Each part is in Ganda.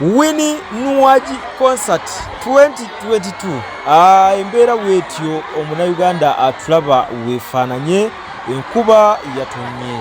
Winnie Nwagi concert 2022 embeera bwetyo omunayuganda atulaba weefaananye enkuba yatonye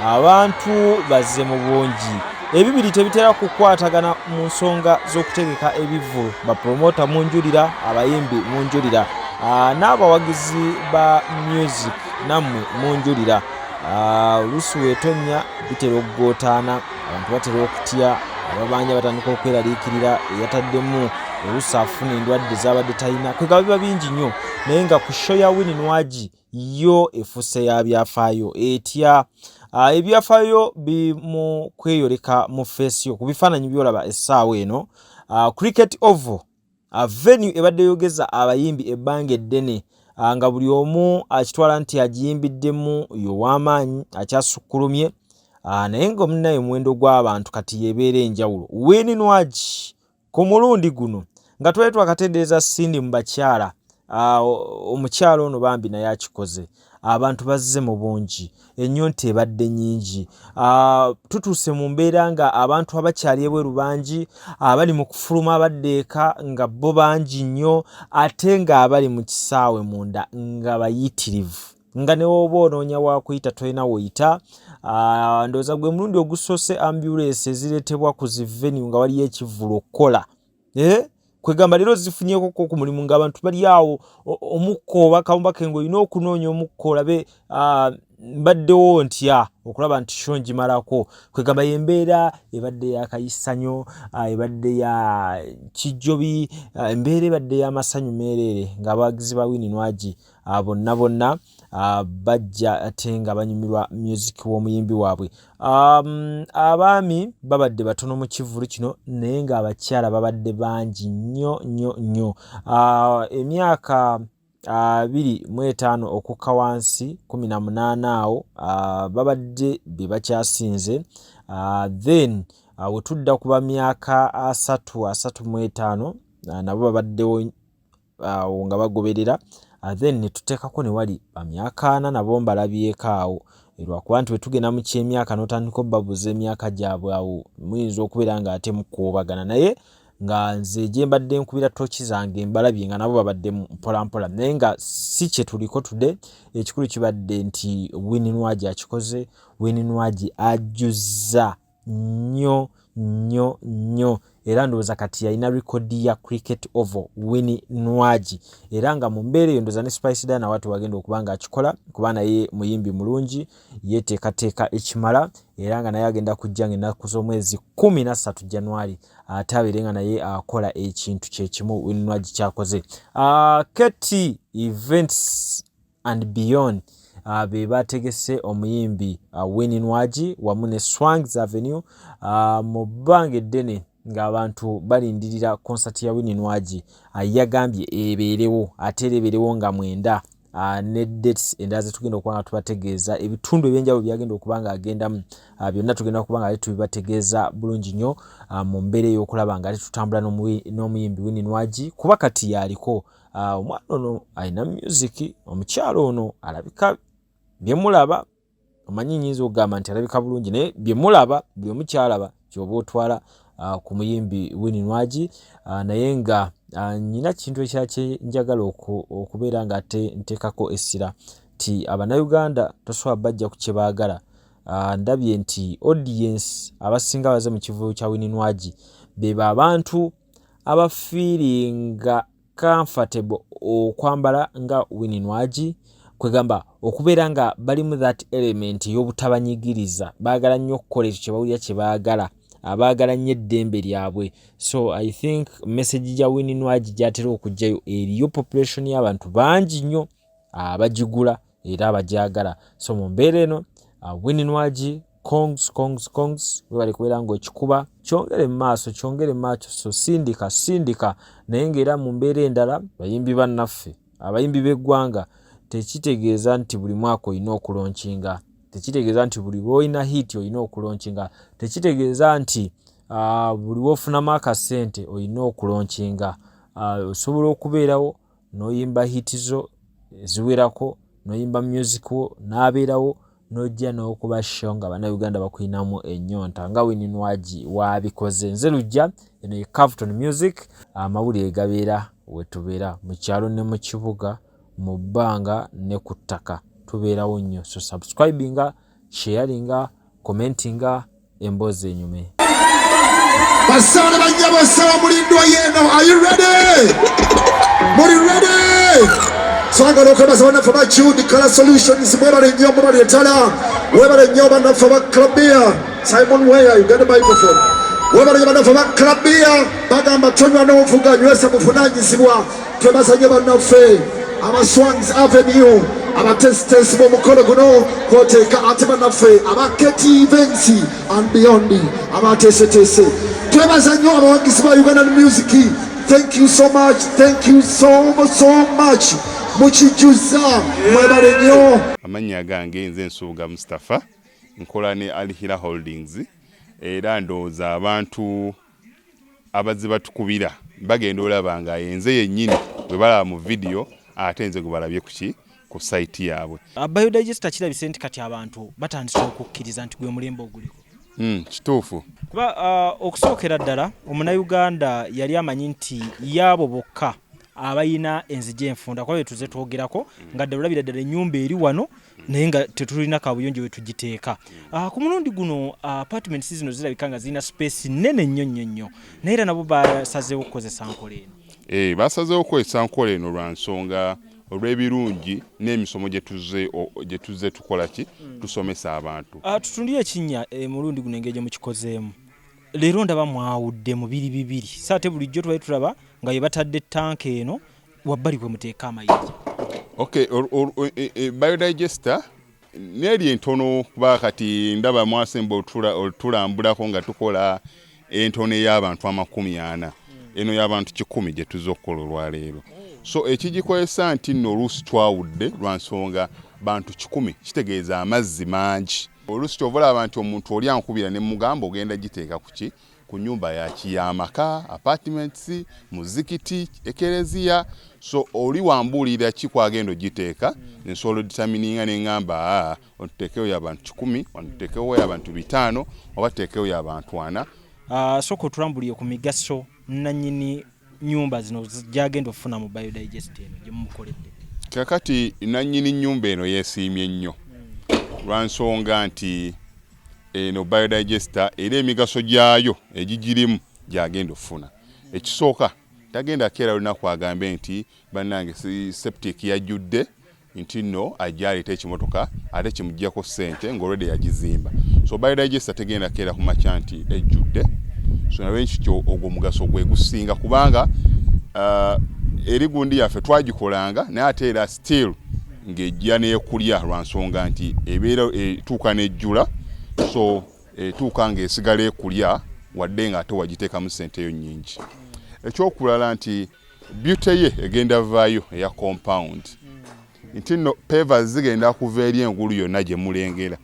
abantu bazze mu bungi ebibiri tebitera kukwatagana mu nsonga z'okutegeka ebivvulu bapromota munjulira abayimbi munjulira n'abawagizi ba music nammwe munjulira oluusi weetonya bitera okugootaana abantu batera okutya ababanja batandika okweraliikirira eyataddemu oluusi afuna endwadde z'abadde talina kwega biba bingi nnyo naye nga ku show ya Winnie Nwagi yo efuuse ya byafaayo etya ebyafaayo bimu kweyoleka mu feesi yo ku bifaananyi byolaba essaawa eno cricket oval venue ebadde yogeza abayimbi ebbanga eddene nga buli omu akitwala nti agiyimbiddemu y'ow'amaanyi akyasukkulumye naye nga omunaye omuwendo gw'abantu kati yebeera enjawulo Winnie Nwagi ku mulundi guno nga twali twakatendereza Sindi mu bakyala omukyala ono bambi naye akikoze abantu bazze mu bungi ennyonta ebadde nnyingi tutuuse mu mbeera nga abantu abakyali ebweru bangi abali mu kufuluma abadde eka nga bo bangi nnyo ate nga abali mu kisaawe munda nga bayitirivu nga ne woba onoonya wakuyita tolina woyita ndowooza gwe mulundi ogusoose ambulance ezireetebwa ku zi venue nga waliyo Ekivulu okukola kwegamba leero zifunyeeko ku mulimu ng'abantu bali awo omukko oba kawumbake ng'olina okunoonya omukko olabe mbaddewo ntya okulaba nti sho ngimalako kwegamba y'embeera ebadde yakayisanyo ebadde ya kijjobi embeera ebadde y'amasanyu meereere ng'abawagizi ba Winnie Nwagi bonna bajja ate nga banyumirwa music w'omuyimbi waabwe abaami babadde batono mu kivulu kino naye ng'abakyala babadde bangi nnyo emyaka 25 okukka wansi 18 awo babadde be bakyasinze then wetudda kuba myaka 35 nabo babaddewo nga bagoberera then netuteekako ne wali bamyaka 4 nabo mbalabyeko awo lwakuba nti wetugenda mu kyemyaka n'otandika obbabuza emyaka gyabwe awo muyinza okubeera nga ate mukuubagana naye nga nze gye mbadde nkubira tooki zange mbalabye nga nabo babadde mpolampola naye nga si kye tuliko tudde ekikulu kibadde nti Winnie Nwagi akikoze Winnie Nwagi ajuzza nnyo era ndowooza kati yalina rekodi ya cricket oval Winnie Nwagi era nga mu mbeera eyo ndowooza ne Spice Diana watu wagenda okuba nga akikola kuba naye muyimbi mulungi yeteekateeka ekimala era nga naye agenda kujja ng'ennaku z'omwezi 13 January ate abeere nga naye akola ekintu kyekimu Winnie Nwagi kyakoze Keti Events and Beyond be bategese omuyimbi Winnie Nwagi wamu ne Swangs Avenue mu bbanga eddene ng'abantu balindirira konsati ya Winnie Nwagi yagambye ebeerewo ate ebeerewo nga mwenda ne dates endala zetugenda okuba nga tubategeeza ebitundu ebyenjawulo byagenda okuba nga agendamu byonna tugenda okuba nga tubibategeeza bulungi nnyo mu mbeera ey'okulaba nga tutambula n'omuyimbi Winnie Nwagi kuba kati yaliko omwana ono alina music omukyalo ono alabika byemulaba omanyi nyinza okugamba nti alabika bulungi naye byemulaba buli omukyalaba kyoba otwala ku muyimbi Winnie Nwagi naye nga nyina kintu ekyakye njagala okubeera nga nteekako essira ti abannayuganda tosobola bajja ku kye baagala ndabye nti audience abasinga baze mu kivulu kya Winnie Nwagi beba abantu abafiiringa comfortable okwambala nga Winnie Nwagi kwegamba okubeera nga balimu that element y'obutabanyigiriza baagala nnyo okukola ekyo kye bawulira kye baagala abaagala nnyo eddembe lyabwe so I think message ya Winnie Nwagi gyatera okujjayo eriyo population y'abantu bangi nnyo abagigula era abagyagala so mu mbeera eno Winnie Nwagi kongs webali kubeera ng'okikuba kyongere mu maaso so sindika naye ng'era mu mbeera endala bayimbi bannaffe abayimbi b'eggwanga tekitegeeza nti buli mwaka olina okulonkinga tekitegeeza nti buli lw'olina hit olina okulonkinga tekitegeeza nti buli lw'ofunamu akasente olina okulonkinga osobola okubeerawo n'oyimba hit zo eziwerako n'oyimba music wo n'abeerawo nojja n'okubasho nga bannayuganda bakwinamu ennyonta nga Winnie Nwagi wabikoze. Nze lujja eno ye Cavuton Music, amawulire gabeera we tubeera mu kyalo ne mu kibuga, mu bbanga ne ku ttaka tubeerawo nnyo. So subscribinga, sharinga, commentinga, emboozi enyume. Basana banyabo sawa mulindwa yeno. Are you ready? Are you ready? So I'm going to come as one for my tune, the color solutions. Webale nyoba bale tala. Webale nyoba na for Columbia. Simon Weah, you got the microphone. Webale nyoba na for Columbia. Bagamba tonwa no fuga nywesa mufunanyizibwa. Twebasa nyoba na fe. Ama Swans Avenue. Ama testes mu mukolo guno kwoteka atema na fe. Ama Keti Events and beyond. Ama tese. Twebasa nyoba Abawagizi ba Ugandan music. Thank you so much. Thank you so much. Muchijuza mwebale nnyo. Amanya gange nze Nsubuga Mustafa, nkola ne Alihira Holdings, era ndowooza abantu abazze batukubira bagenda olaba nga yenze yennyini bwe balaba mu video ate nze gwe balabye ku site yaabwe. Abawagizi kirabise nti kati abantu batandise okukkiriza nti gwe mulembe oguliko. Kituufu. Kuba okusookera ddala omunnayuganda yali amanyi nti yaabo bokka abayina enzije enfunda kwa tuze twogerako nga ddalabira ddala ennyumba eri wano naye nga tetulina kabuyonjo we tugiteeka. Ku mulundi guno apartments zino zirabika nga zirina space nene nnyo naye era nabo basazeewo okukozesa nkola eno. Basazeewo okukozesa nkola eno lwa nsonga olw'ebirungi n'emisomo gye tuzze tukola ki tusomesa abantu. Tutundire ekinnya mulundi guno engeri gye mukikozeemu. Leero ndaba mwawudde mu bibiri. Saate bulijjo twali tulaba nga ye batadde tanka eno wabbali bwe muteeka amayinja. Okay, biodigester neri entono kuba kati ndaba mwasemba otulambulako nga tukola entono y'abantu 40. Eno y'abantu 100 gye tuzze okukola olwaleero. So ekigikozesa nti nno oluusi twawudde lwa nsonga bantu 100 kitegeeza amazzi mangi. Oluusi kyovola abantu omuntu oli ankubira ne mugamba ogenda giteeka kuki ku nyumba ya kiyamaka, apartments, muzikiti, ekereziya. So oli wambulira ki kwagenda giteeka nsoolo determininga ne ngamba ontekeyo y'abantu 10, ontekeyo y'abantu 5, oba tekeyo y'abantu 4. Soko tulambuliye ku migaso nannyini nyumba zino gyagenda ofuna mu biodigest eno gye mumukoledde. Kakati nannyini nyumba eno yeesiimye nnyo lwa nsonga nti eno biodigester era emigaso gyayo egigirimu gyagenda ofuna. Ekisooka tagenda keera lunaku agambe nti bannange septic yajjudde nti nno ajja aleeta ekimotoka ate kimuggyako ssente ng'olwedde yagizimba. So biodigester tegenda keera ku makya nti ejjudde. So nawe nkityo ogwo mugaso gwe gusinga kubanga eri gundi yaffe twagikolanga naye ate era still ng'ejja n'ekulya lwa nsonga nti ebeera etuuka n'ejjula. So etuuka ng'esigala ekulya wadde nga ate wagiteekamu ssenteyo nnyingi. Ekyokulala nti beauty ye egenda vaayo eya compound. Nti nno pavers zigenda kuva eri engulu yonna gye mulengera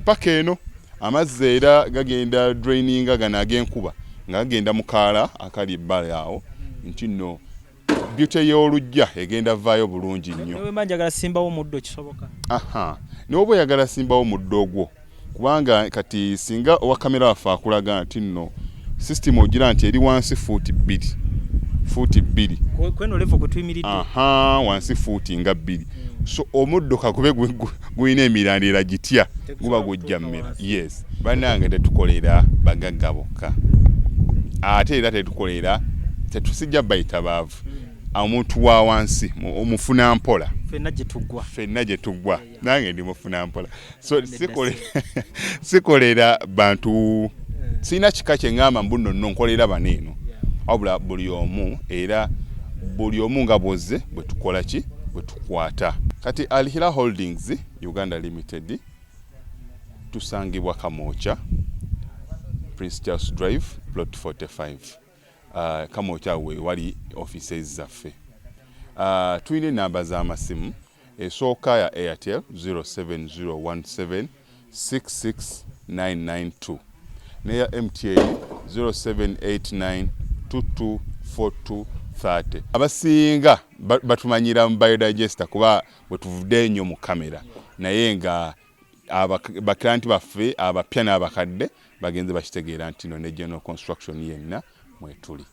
paka eno. Amazzi era gagenda draininga gano ag'enkuba nga gagenda mu kaala akali ebbali awo. Nti nno beauty y'olujja egenda vaayo bulungi nnyo. Newe manjagala simbawo muddo kisoboka. N'oba oyagala simbawo muddo ogwo kubanga kati singa owa kamera waffe akulaga nti nno system ogira nti eri wansi fuuti 2. Kweno level kwe tuyimiridde. Wansi fuuti nga 2. So omuddo kakube guyina emirandira gitya guba gujja mmera. Yes. Bannange tetukolera bagagga bokka. Ate era tetusijja bayita baavu. Omuntu wa wansi omufuna mpola. Fenna gye tuggwa. Nange ndi mufuna mpola. So sikolera bantu sina kika kye ngamba mbuno nonkolera baneeno. Wabula buli omu era buli omu nga bwozze bwe tukola ki bwe tukwata. Kati Alihira Holdings Uganda Limited tusangibwa Kamoocha, Prince Charles Drive, Plot 45. Kamoocha we wali offices zaffe. Tuyina namba z'amasimu esooka ya Airtel 07017 66992 neya MTN 0789 224230. Abasinga batumanyira mu biodigester kuba bwe tuvudde nnyo mu kamera naye nga baklanti baffe abapya n'abakadde bagenze bakitegeera nti no ne general construction yenna mwetuli.